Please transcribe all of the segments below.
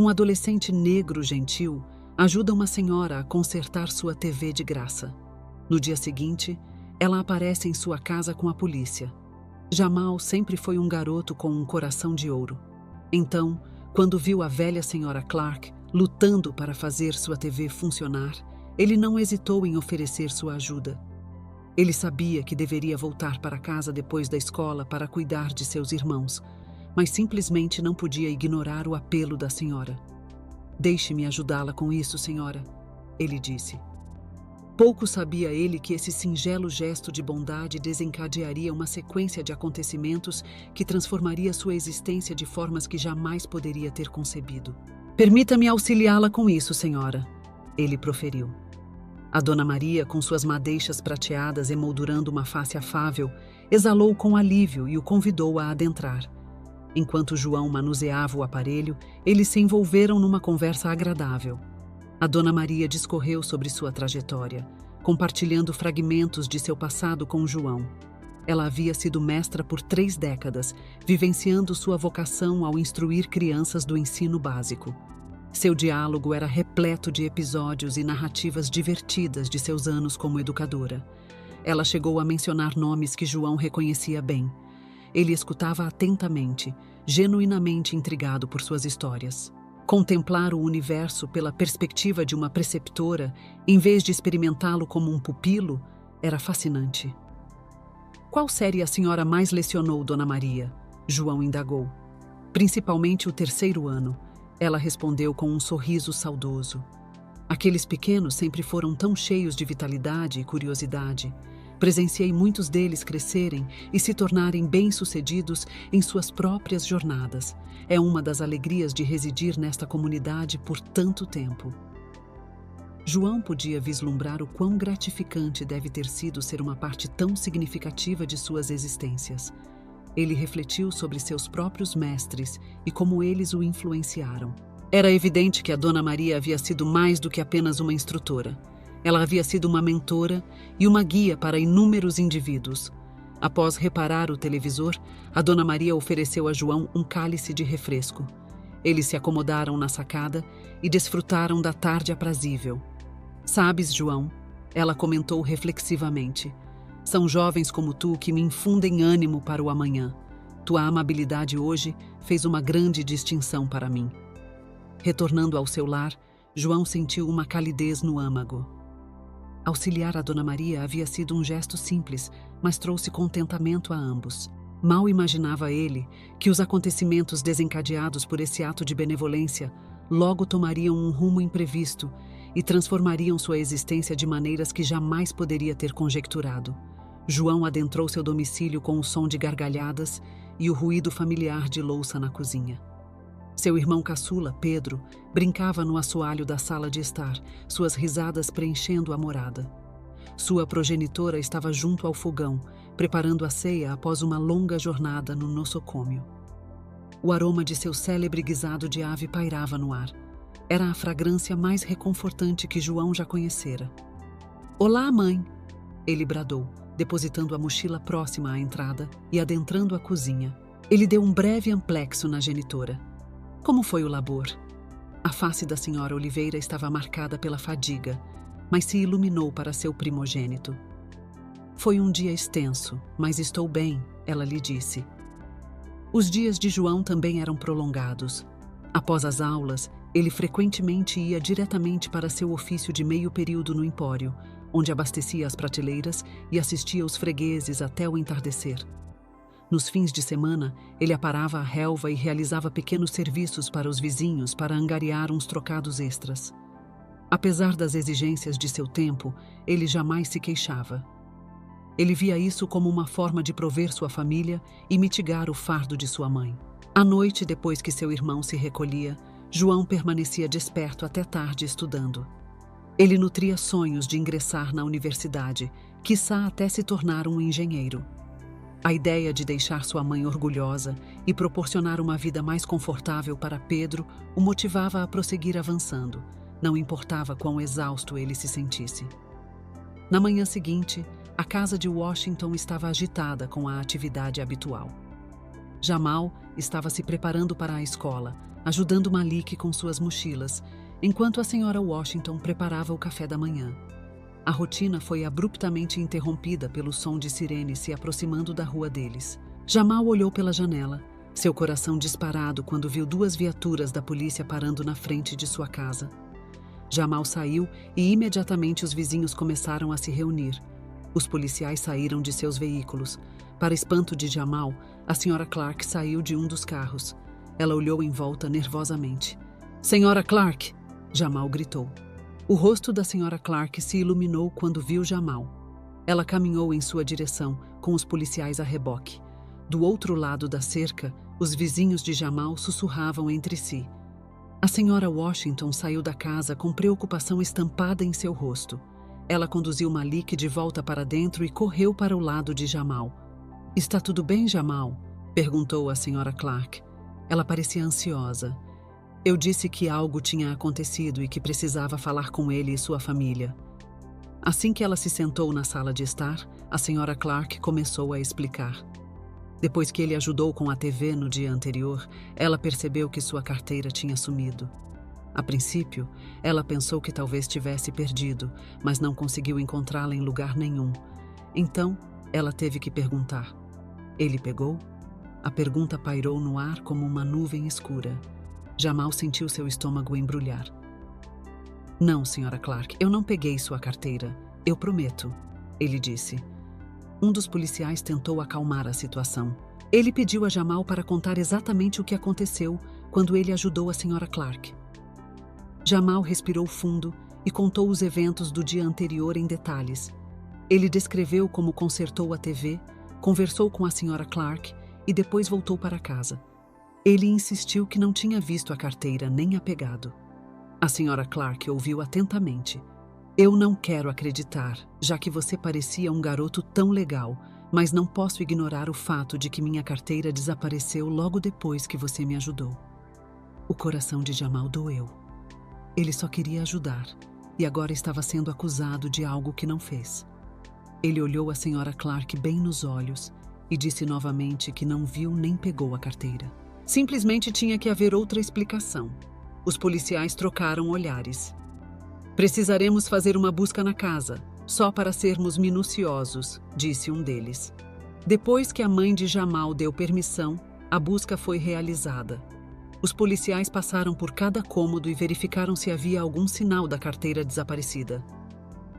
Um adolescente negro gentil ajuda uma senhora a consertar sua TV de graça. No dia seguinte, ela aparece em sua casa com a polícia. Jamal sempre foi um garoto com um coração de ouro. Então, quando viu a velha senhora Clark lutando para fazer sua TV funcionar, ele não hesitou em oferecer sua ajuda. Ele sabia que deveria voltar para casa depois da escola para cuidar de seus irmãos, mas simplesmente não podia ignorar o apelo da senhora. "Deixe-me ajudá-la com isso, senhora", ele disse. Pouco sabia ele que esse singelo gesto de bondade desencadearia uma sequência de acontecimentos que transformaria sua existência de formas que jamais poderia ter concebido. "Permita-me auxiliá-la com isso, senhora", ele proferiu. A Dona Maria, com suas madeixas prateadas emoldurando uma face afável, exalou com alívio e o convidou a adentrar. Enquanto João manuseava o aparelho, eles se envolveram numa conversa agradável. A Dona Maria discorreu sobre sua trajetória, compartilhando fragmentos de seu passado com João. Ela havia sido mestra por 3 décadas, vivenciando sua vocação ao instruir crianças do ensino básico. Seu diálogo era repleto de episódios e narrativas divertidas de seus anos como educadora. Ela chegou a mencionar nomes que João reconhecia bem. Ele escutava atentamente, genuinamente intrigado por suas histórias. Contemplar o universo pela perspectiva de uma preceptora, em vez de experimentá-lo como um pupilo, era fascinante. "Qual série a senhora mais lecionou, Dona Maria?", João indagou. "Principalmente o 3º ano", ela respondeu com um sorriso saudoso. "Aqueles pequenos sempre foram tão cheios de vitalidade e curiosidade. Presenciei muitos deles crescerem e se tornarem bem-sucedidos em suas próprias jornadas. É uma das alegrias de residir nesta comunidade por tanto tempo." João podia vislumbrar o quão gratificante deve ter sido ser uma parte tão significativa de suas existências. Ele refletiu sobre seus próprios mestres e como eles o influenciaram. Era evidente que a Dona Maria havia sido mais do que apenas uma instrutora. Ela havia sido uma mentora e uma guia para inúmeros indivíduos. Após reparar o televisor, a Dona Maria ofereceu a João um cálice de refresco. Eles se acomodaram na sacada e desfrutaram da tarde aprazível. "Sabes, João", ela comentou reflexivamente, "são jovens como tu que me infundem ânimo para o amanhã. Tua amabilidade hoje fez uma grande distinção para mim." Retornando ao seu lar, João sentiu uma calidez no âmago. Auxiliar a Dona Maria havia sido um gesto simples, mas trouxe contentamento a ambos. Mal imaginava ele que os acontecimentos desencadeados por esse ato de benevolência logo tomariam um rumo imprevisto e transformariam sua existência de maneiras que jamais poderia ter conjecturado. João adentrou seu domicílio com o som de gargalhadas e o ruído familiar de louça na cozinha. Seu irmão caçula, Pedro, brincava no assoalho da sala de estar, suas risadas preenchendo a morada. Sua progenitora estava junto ao fogão, preparando a ceia após uma longa jornada no nosocômio. O aroma de seu célebre guisado de ave pairava no ar. Era a fragrância mais reconfortante que João já conhecera. "Olá, mãe!", ele bradou, depositando a mochila próxima à entrada e adentrando a cozinha. Ele deu um breve amplexo na genitora. "Como foi o labor?" A face da senhora Oliveira estava marcada pela fadiga, mas se iluminou para seu primogênito. "Foi um dia extenso, mas estou bem", ela lhe disse. Os dias de João também eram prolongados. Após as aulas, ele frequentemente ia diretamente para seu ofício de meio período no empório, onde abastecia as prateleiras e assistia os fregueses até o entardecer. Nos fins de semana, ele aparava a relva e realizava pequenos serviços para os vizinhos para angariar uns trocados extras. Apesar das exigências de seu tempo, ele jamais se queixava. Ele via isso como uma forma de prover sua família e mitigar o fardo de sua mãe. À noite, depois que seu irmão se recolhia, João permanecia desperto até tarde estudando. Ele nutria sonhos de ingressar na universidade, quiçá até se tornar um engenheiro. A ideia de deixar sua mãe orgulhosa e proporcionar uma vida mais confortável para Pedro o motivava a prosseguir avançando, não importava quão exausto ele se sentisse. Na manhã seguinte, a casa de Washington estava agitada com a atividade habitual. Jamal estava se preparando para a escola, ajudando Malik com suas mochilas, enquanto a senhora Washington preparava o café da manhã. A rotina foi abruptamente interrompida pelo som de sirene se aproximando da rua deles. Jamal olhou pela janela, seu coração disparado quando viu 2 viaturas da polícia parando na frente de sua casa. Jamal saiu e imediatamente os vizinhos começaram a se reunir. Os policiais saíram de seus veículos. Para espanto de Jamal, a senhora Clark saiu de um dos carros. Ela olhou em volta nervosamente. "Senhora Clark!" Jamal gritou. O rosto da senhora Clark se iluminou quando viu Jamal. Ela caminhou em sua direção, com os policiais a reboque. Do outro lado da cerca, os vizinhos de Jamal sussurravam entre si. A senhora Washington saiu da casa com preocupação estampada em seu rosto. Ela conduziu Malik de volta para dentro e correu para o lado de Jamal. "Está tudo bem, Jamal?" perguntou a senhora Clark. Ela parecia ansiosa. "Eu disse que algo tinha acontecido e que precisava falar com ele e sua família." Assim que ela se sentou na sala de estar, a senhora Clark começou a explicar. Depois que ele ajudou com a TV no dia anterior, ela percebeu que sua carteira tinha sumido. A princípio, ela pensou que talvez tivesse perdido, mas não conseguiu encontrá-la em lugar nenhum. Então, ela teve que perguntar. "Ele pegou?" A pergunta pairou no ar como uma nuvem escura. Jamal sentiu seu estômago embrulhar. "Não, senhora Clark, eu não peguei sua carteira. Eu prometo", ele disse. Um dos policiais tentou acalmar a situação. Ele pediu a Jamal para contar exatamente o que aconteceu quando ele ajudou a senhora Clark. Jamal respirou fundo e contou os eventos do dia anterior em detalhes. Ele descreveu como consertou a TV, conversou com a senhora Clark e depois voltou para casa. Ele insistiu que não tinha visto a carteira nem a pegado. A senhora Clark ouviu atentamente. "Eu não quero acreditar, já que você parecia um garoto tão legal, mas não posso ignorar o fato de que minha carteira desapareceu logo depois que você me ajudou." O coração de Jamal doeu. Ele só queria ajudar, e agora estava sendo acusado de algo que não fez. Ele olhou a senhora Clark bem nos olhos e disse novamente que não viu nem pegou a carteira. Simplesmente tinha que haver outra explicação. Os policiais trocaram olhares. "Precisaremos fazer uma busca na casa, só para sermos minuciosos", disse um deles. Depois que a mãe de Jamal deu permissão, a busca foi realizada. Os policiais passaram por cada cômodo e verificaram se havia algum sinal da carteira desaparecida.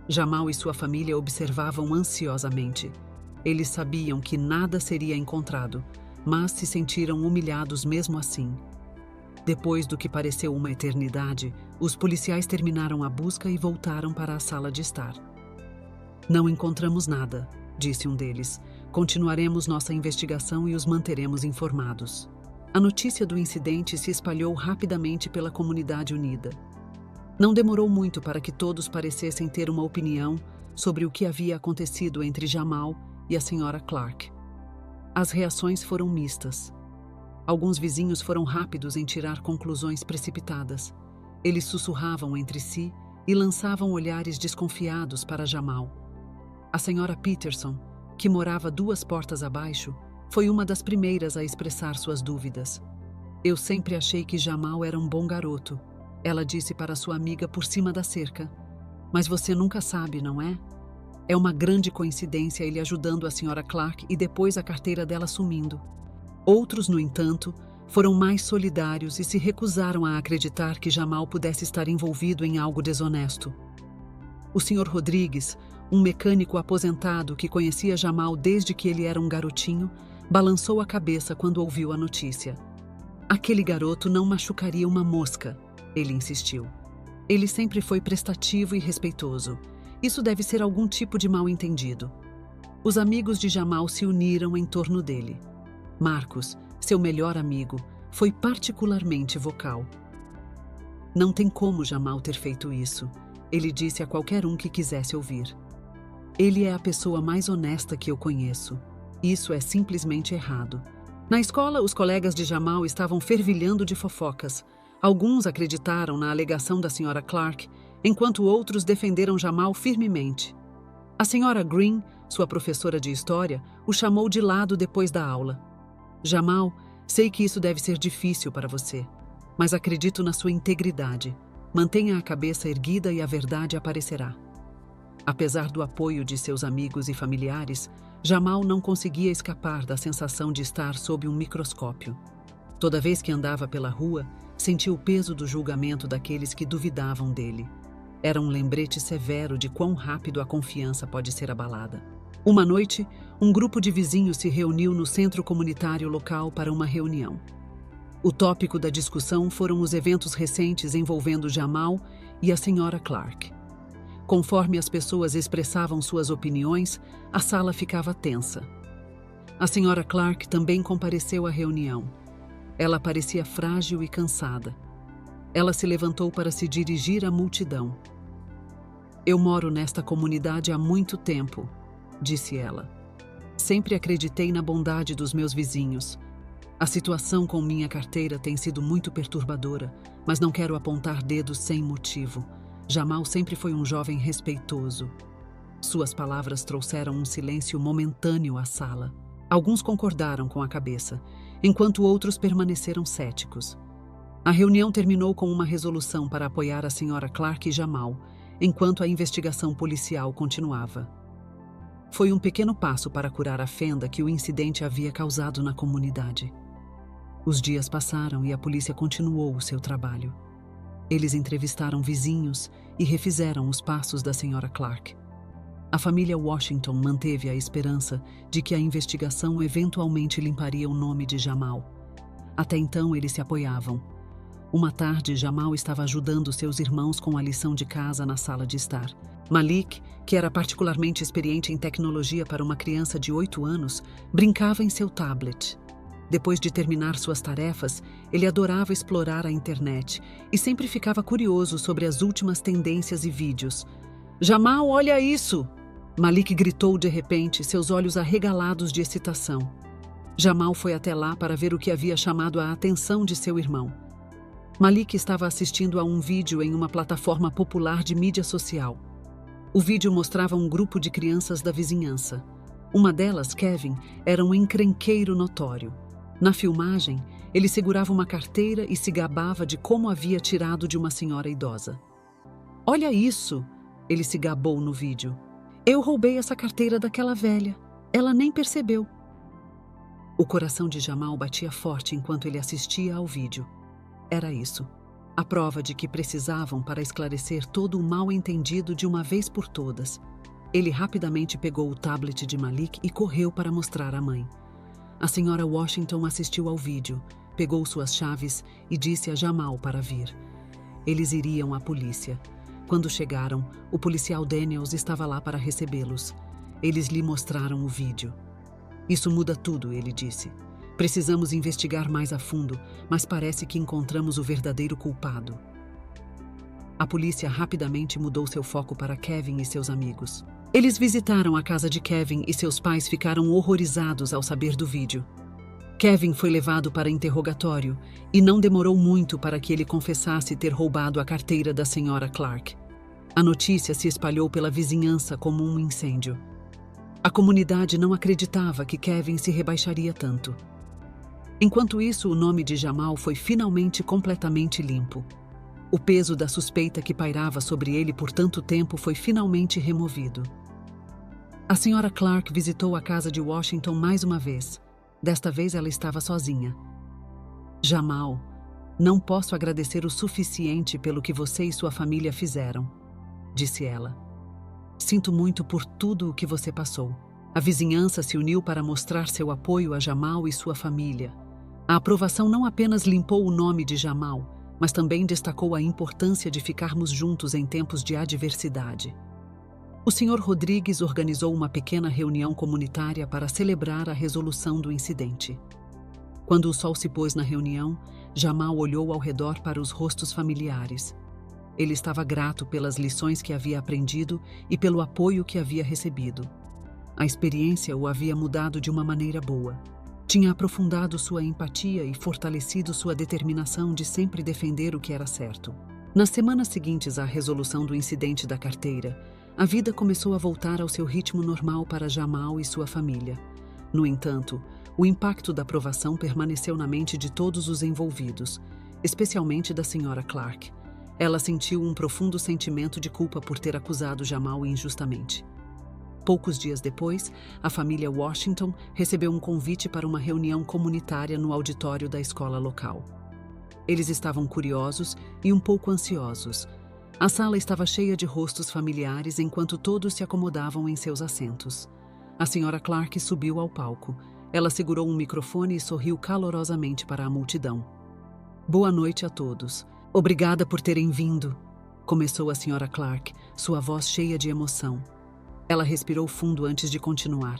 Jamal e sua família observavam ansiosamente. Eles sabiam que nada seria encontrado, mas se sentiram humilhados mesmo assim. Depois do que pareceu uma eternidade, os policiais terminaram a busca e voltaram para a sala de estar. "Não encontramos nada", disse um deles. "Continuaremos nossa investigação e os manteremos informados." A notícia do incidente se espalhou rapidamente pela comunidade unida. Não demorou muito para que todos parecessem ter uma opinião sobre o que havia acontecido entre Jamal e a senhora Clark. As reações foram mistas. Alguns vizinhos foram rápidos em tirar conclusões precipitadas. Eles sussurravam entre si e lançavam olhares desconfiados para Jamal. A senhora Peterson, que morava 2 portas abaixo, foi uma das primeiras a expressar suas dúvidas. "Eu sempre achei que Jamal era um bom garoto", ela disse para sua amiga por cima da cerca. "Mas você nunca sabe, não é? É uma grande coincidência ele ajudando a senhora Clark e depois a carteira dela sumindo." Outros, no entanto, foram mais solidários e se recusaram a acreditar que Jamal pudesse estar envolvido em algo desonesto. O Sr. Rodrigues, um mecânico aposentado que conhecia Jamal desde que ele era um garotinho, balançou a cabeça quando ouviu a notícia. "Aquele garoto não machucaria uma mosca", ele insistiu. "Ele sempre foi prestativo e respeitoso. Isso deve ser algum tipo de mal-entendido." Os amigos de Jamal se uniram em torno dele. Marcos, seu melhor amigo, foi particularmente vocal. "Não tem como Jamal ter feito isso", ele disse a qualquer um que quisesse ouvir. "Ele é a pessoa mais honesta que eu conheço. Isso é simplesmente errado." Na escola, os colegas de Jamal estavam fervilhando de fofocas. Alguns acreditaram na alegação da senhora Clark, enquanto outros defenderam Jamal firmemente. A senhora Green, sua professora de história, o chamou de lado depois da aula. "Jamal, sei que isso deve ser difícil para você. mas acredito na sua integridade. Mantenha a cabeça erguida e a verdade aparecerá. Apesar do apoio de seus amigos e familiares, Jamal não conseguia escapar da sensação de estar sob um microscópio. Toda vez que andava pela rua, sentia o peso do julgamento daqueles que duvidavam dele. Era um lembrete severo de quão rápido a confiança pode ser abalada. Uma noite, um grupo de vizinhos se reuniu no centro comunitário local para uma reunião. O tópico da discussão foram os eventos recentes envolvendo Jamal e a senhora Clark. Conforme as pessoas expressavam suas opiniões, a sala ficava tensa. A senhora Clark também compareceu à reunião. Ela parecia frágil e cansada. Ela se levantou para se dirigir à multidão. "Eu moro nesta comunidade há muito tempo", disse ela. "Sempre acreditei na bondade dos meus vizinhos. A situação com minha carteira tem sido muito perturbadora, mas não quero apontar dedos sem motivo. Jamal sempre foi um jovem respeitoso." Suas palavras trouxeram um silêncio momentâneo à sala. Alguns concordaram com a cabeça, enquanto outros permaneceram céticos. A reunião terminou com uma resolução para apoiar a senhora Clark e Jamal, enquanto a investigação policial continuava. Foi um pequeno passo para curar a fenda que o incidente havia causado na comunidade. Os dias passaram e a polícia continuou o seu trabalho. Eles entrevistaram vizinhos e refizeram os passos da senhora Clark. A família Washington manteve a esperança de que a investigação eventualmente limparia o nome de Jamal. Até então, eles se apoiavam. Uma tarde, Jamal estava ajudando seus irmãos com a lição de casa na sala de estar. Malik, que era particularmente experiente em tecnologia para uma criança de 8 anos, brincava em seu tablet. Depois de terminar suas tarefas, ele adorava explorar a internet e sempre ficava curioso sobre as últimas tendências e vídeos. "Jamal, olha isso!" Malik gritou de repente, seus olhos arregalados de excitação. Jamal foi até lá para ver o que havia chamado a atenção de seu irmão. Malik estava assistindo a um vídeo em uma plataforma popular de mídia social. O vídeo mostrava um grupo de crianças da vizinhança. Uma delas, Kevin, era um encrenqueiro notório. Na filmagem, ele segurava uma carteira e se gabava de como havia tirado de uma senhora idosa. "Olha isso!" ele se gabou no vídeo. "Eu roubei essa carteira daquela velha. Ela nem percebeu." O coração de Jamal batia forte enquanto ele assistia ao vídeo. Era isso, a prova de que precisavam para esclarecer todo o mal-entendido de uma vez por todas. Ele rapidamente pegou o tablet de Malik e correu para mostrar à mãe. A senhora Washington assistiu ao vídeo, pegou suas chaves e disse a Jamal para vir. Eles iriam à polícia. Quando chegaram, o policial Daniels estava lá para recebê-los. Eles lhe mostraram o vídeo. "Isso muda tudo", ele disse. "Precisamos investigar mais a fundo, mas parece que encontramos o verdadeiro culpado." A polícia rapidamente mudou seu foco para Kevin e seus amigos. Eles visitaram a casa de Kevin e seus pais ficaram horrorizados ao saber do vídeo. Kevin foi levado para interrogatório e não demorou muito para que ele confessasse ter roubado a carteira da senhora Clark. A notícia se espalhou pela vizinhança como um incêndio. A comunidade não acreditava que Kevin se rebaixaria tanto. Enquanto isso, o nome de Jamal foi finalmente completamente limpo. O peso da suspeita que pairava sobre ele por tanto tempo foi finalmente removido. A senhora Clark visitou a casa de Washington mais uma vez. Desta vez ela estava sozinha. "Jamal, não posso agradecer o suficiente pelo que você e sua família fizeram", disse ela. "Sinto muito por tudo o que você passou." A vizinhança se uniu para mostrar seu apoio a Jamal e sua família. A aprovação não apenas limpou o nome de Jamal, mas também destacou a importância de ficarmos juntos em tempos de adversidade. O Sr. Rodrigues organizou uma pequena reunião comunitária para celebrar a resolução do incidente. Quando o sol se pôs na reunião, Jamal olhou ao redor para os rostos familiares. Ele estava grato pelas lições que havia aprendido e pelo apoio que havia recebido. A experiência o havia mudado de uma maneira boa. Tinha aprofundado sua empatia e fortalecido sua determinação de sempre defender o que era certo. Nas semanas seguintes à resolução do incidente da carteira, a vida começou a voltar ao seu ritmo normal para Jamal e sua família. No entanto, o impacto da aprovação permaneceu na mente de todos os envolvidos. especialmente da Sra. Clark. Ela sentiu um profundo sentimento de culpa por ter acusado Jamal injustamente. Poucos dias depois, a família Washington recebeu um convite para uma reunião comunitária no auditório da escola local. Eles estavam curiosos e um pouco ansiosos. A sala estava cheia de rostos familiares enquanto todos se acomodavam em seus assentos. A Sra. Clark subiu ao palco. Ela segurou um microfone e sorriu calorosamente para a multidão. Boa noite a todos. Obrigada por terem vindo, começou a Sra. Clark, sua voz cheia de emoção. Ela respirou fundo antes de continuar.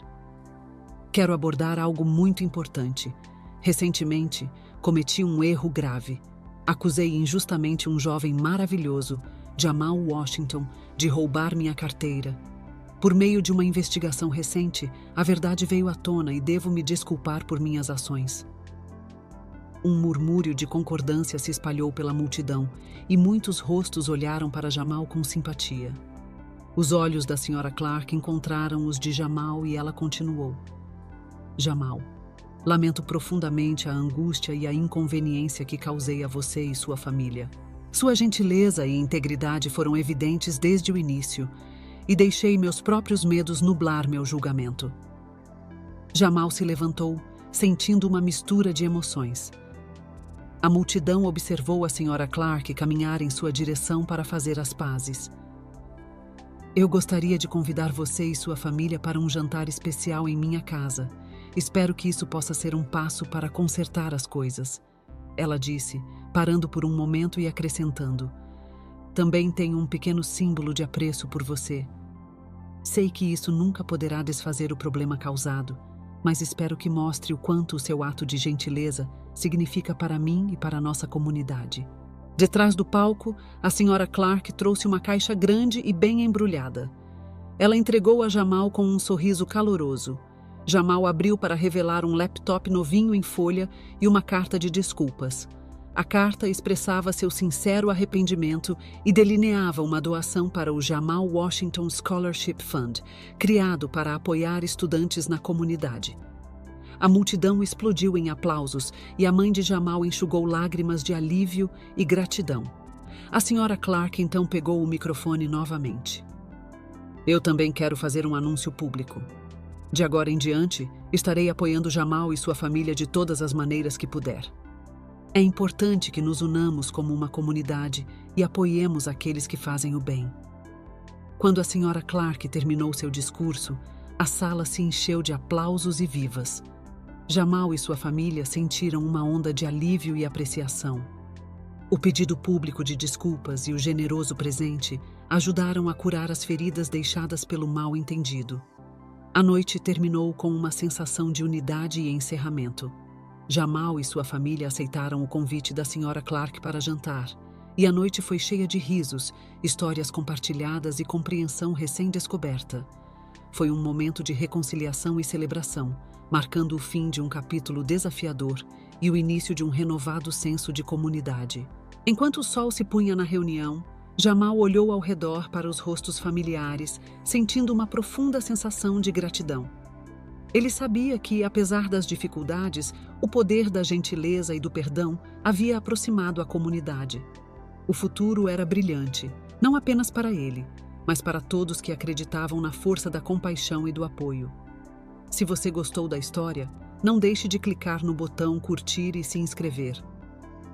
Quero abordar algo muito importante. Recentemente, cometi um erro grave. Acusei injustamente um jovem maravilhoso, Jamal Washington, de roubar minha carteira. Por meio de uma investigação recente, a verdade veio à tona e devo me desculpar por minhas ações. Um murmúrio de concordância se espalhou pela multidão e muitos rostos olharam para Jamal com simpatia. Os olhos da Sra. Clark encontraram os de Jamal e ela continuou. Jamal, lamento profundamente a angústia e a inconveniência que causei a você e sua família. Sua gentileza e integridade foram evidentes desde o início e deixei meus próprios medos nublar meu julgamento. Jamal se levantou, sentindo uma mistura de emoções. A multidão observou a Sra. Clark caminhar em sua direção para fazer as pazes. Eu gostaria de convidar você e sua família para um jantar especial em minha casa. Espero que isso possa ser um passo para consertar as coisas, ela disse, parando por um momento e acrescentando. Também tenho um pequeno símbolo de apreço por você. Sei que isso nunca poderá desfazer o problema causado, mas espero que mostre o quanto o seu ato de gentileza significa para mim e para a nossa comunidade. Detrás do palco, a Sra. Clark trouxe uma caixa grande e bem embrulhada. Ela entregou a Jamal com um sorriso caloroso. Jamal abriu para revelar um laptop novinho em folha e uma carta de desculpas. A carta expressava seu sincero arrependimento e delineava uma doação para o Jamal Washington Scholarship Fund, criado para apoiar estudantes na comunidade. A multidão explodiu em aplausos e a mãe de Jamal enxugou lágrimas de alívio e gratidão. A Sra. Clark então pegou o microfone novamente. Eu também quero fazer um anúncio público. De agora em diante, estarei apoiando Jamal e sua família de todas as maneiras que puder. É importante que nos unamos como uma comunidade e apoiemos aqueles que fazem o bem. Quando a Sra. Clark terminou seu discurso, a sala se encheu de aplausos e vivas. Jamal e sua família sentiram uma onda de alívio e apreciação. O pedido público de desculpas e o generoso presente ajudaram a curar as feridas deixadas pelo mal-entendido. A noite terminou com uma sensação de unidade e encerramento. Jamal e sua família aceitaram o convite da Sra. Clark para jantar, e a noite foi cheia de risos, histórias compartilhadas e compreensão recém-descoberta. Foi um momento de reconciliação e celebração, marcando o fim de um capítulo desafiador e o início de um renovado senso de comunidade. Enquanto o sol se punha na reunião, Jamal olhou ao redor para os rostos familiares, sentindo uma profunda sensação de gratidão. Ele sabia que, apesar das dificuldades, o poder da gentileza e do perdão havia aproximado a comunidade. O futuro era brilhante, não apenas para ele, mas para todos que acreditavam na força da compaixão e do apoio. Se você gostou da história, não deixe de clicar no botão curtir e se inscrever.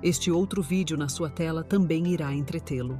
Este outro vídeo na sua tela também irá entretê-lo.